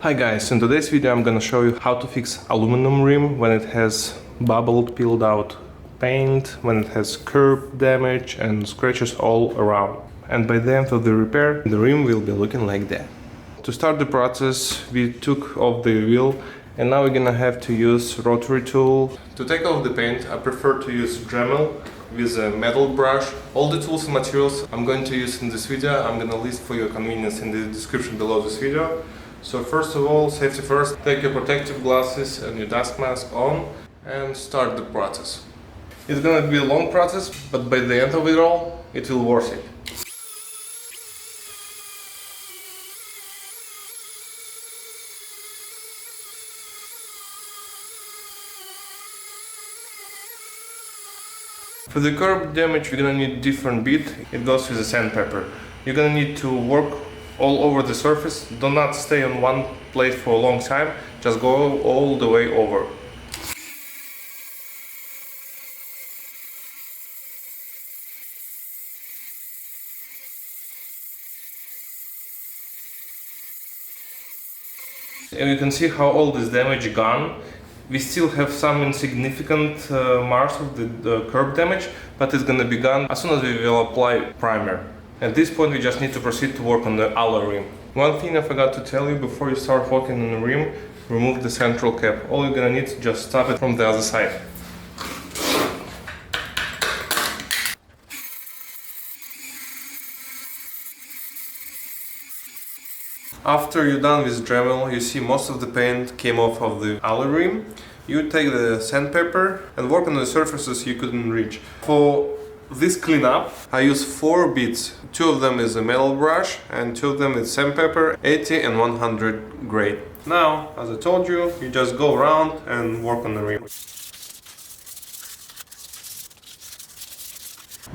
Hi guys, in today's video I'm gonna show you how to fix aluminum rim when it has bubbled, peeled out paint, when it has curb damage and scratches all around. And by the end of the repair, the rim will be looking like that. To start the process, we took off the wheel and now we're gonna have to use rotary tool. To take off the paint, I prefer to use Dremel with a metal brush. All the tools and materials I'm going to use in this video, I'm gonna list for your convenience in the description below this video. So first of all, safety first, take your protective glasses and your dust mask on and start the process. It's gonna be a long process, but by the end of it all, it will worth it. For the curb damage, you're gonna need different bit. It goes with the sandpaper. You're gonna need to work all over the surface. Do not stay on one place for a long time, just go all the way over. And you can see how all this damage gone. We still have some insignificant marks of the curb damage, but it's gonna be gone as soon as we will apply primer. At this point we just need to proceed to work on the alloy rim. One thing I forgot to tell you, before you start working on the rim, remove the central cap. All you're gonna need is just stop it from the other side. After you're done with Dremel, you see most of the paint came off of the alloy rim. You take the sandpaper and work on the surfaces you couldn't reach. For this cleanup, I use 4 bits. 2 of them is a metal brush and 2 of them is sandpaper, 80 and 100 grade. Now, as I told you, you just go around and work on the rim.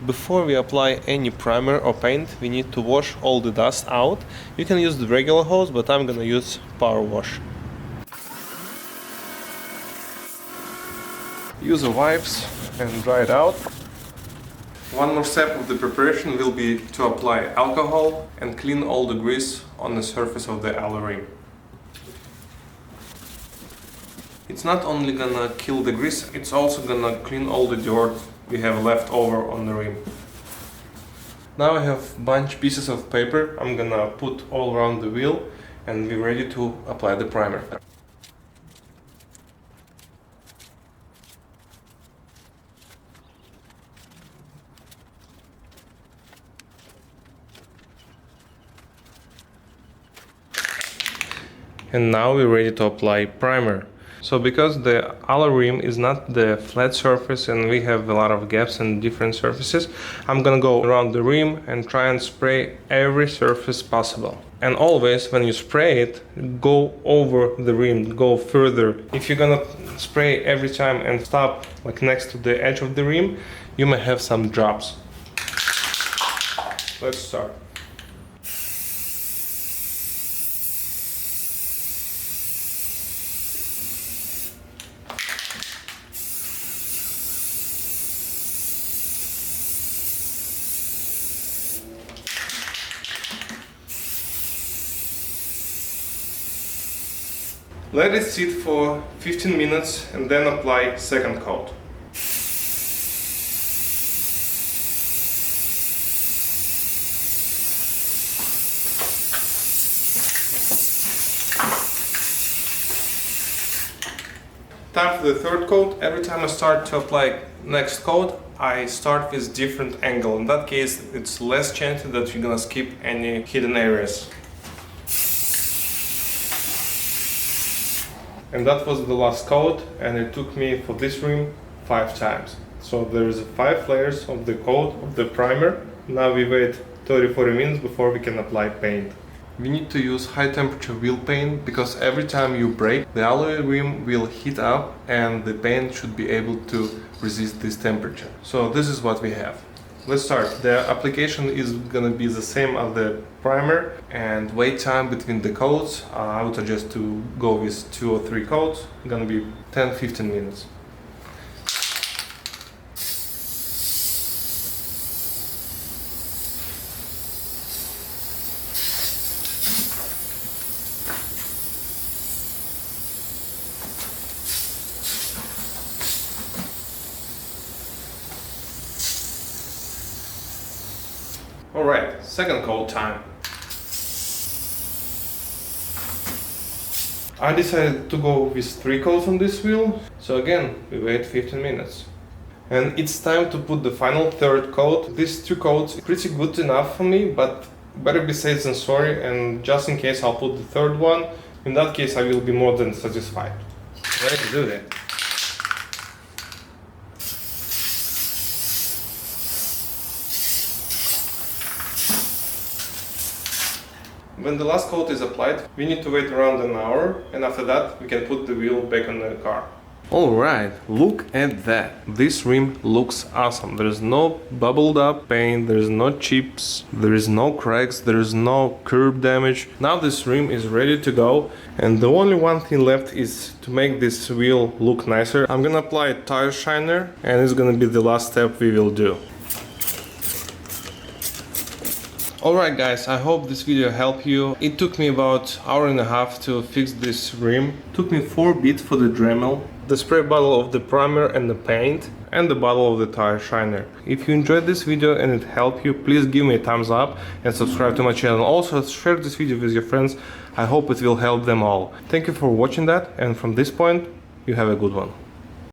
Before we apply any primer or paint, we need to wash all the dust out. You can use the regular hose, but I'm gonna use power wash. Use the wipes and dry it out. One more step of the preparation will be to apply alcohol and clean all the grease on the surface of the alloy rim. It's not only gonna kill the grease, it's also gonna clean all the dirt we have left over on the rim. Now I have bunch pieces of paper I'm gonna put all around the wheel and be ready to apply the primer. And now we're ready to apply primer. So because the alloy rim is not the flat surface and we have a lot of gaps in different surfaces, I'm gonna go around the rim and try and spray every surface possible. And always when you spray it, go over the rim, go further. If you're gonna spray every time and stop like next to the edge of the rim, you may have some drops. Let's start. Let it sit for 15 minutes and then apply second coat. Time for the third coat. Every time I start to apply next coat, I start with different angle. In that case, it's less chance that you're gonna skip any hidden areas. And that was the last coat, and it took me for this rim 5 times. So there is 5 layers of the coat of the primer. Now we wait 30-40 minutes before we can apply paint. We need to use high temperature wheel paint because every time you break, the alloy rim will heat up and the paint should be able to resist this temperature. So this is what we have. Let's start. The application is gonna be the same as the primer, and wait time between the coats, I would suggest to go with 2 or 3 coats. Gonna be 10-15 minutes. Alright, second coat time. I decided to go with 3 coats on this wheel, so again we wait 15 minutes. And it's time to put the final third coat. These 2 coats are pretty good enough for me, but better be safe than sorry, and just in case I'll put the third one. In that case I will be more than satisfied. Let's do that. When the last coat is applied, we need to wait around an hour, and after that we can put the wheel back on the car. Alright, look at that. This rim looks awesome. There is no bubbled up paint, there is no chips, there is no cracks, there is no curb damage. Now this rim is ready to go, and the only one thing left is to make this wheel look nicer. I'm gonna apply a tire shiner, and it's gonna be the last step we will do. Alright guys, I hope this video helped you. It took me about an hour and a half to fix this rim. Took me 4 bits for the Dremel, the spray bottle of the primer and the paint, and the bottle of the tire shiner. If you enjoyed this video and it helped you, please give me a thumbs up and subscribe to my channel. Also share this video with your friends. I hope it will help them all. Thank you for watching that, and from this point, you have a good one.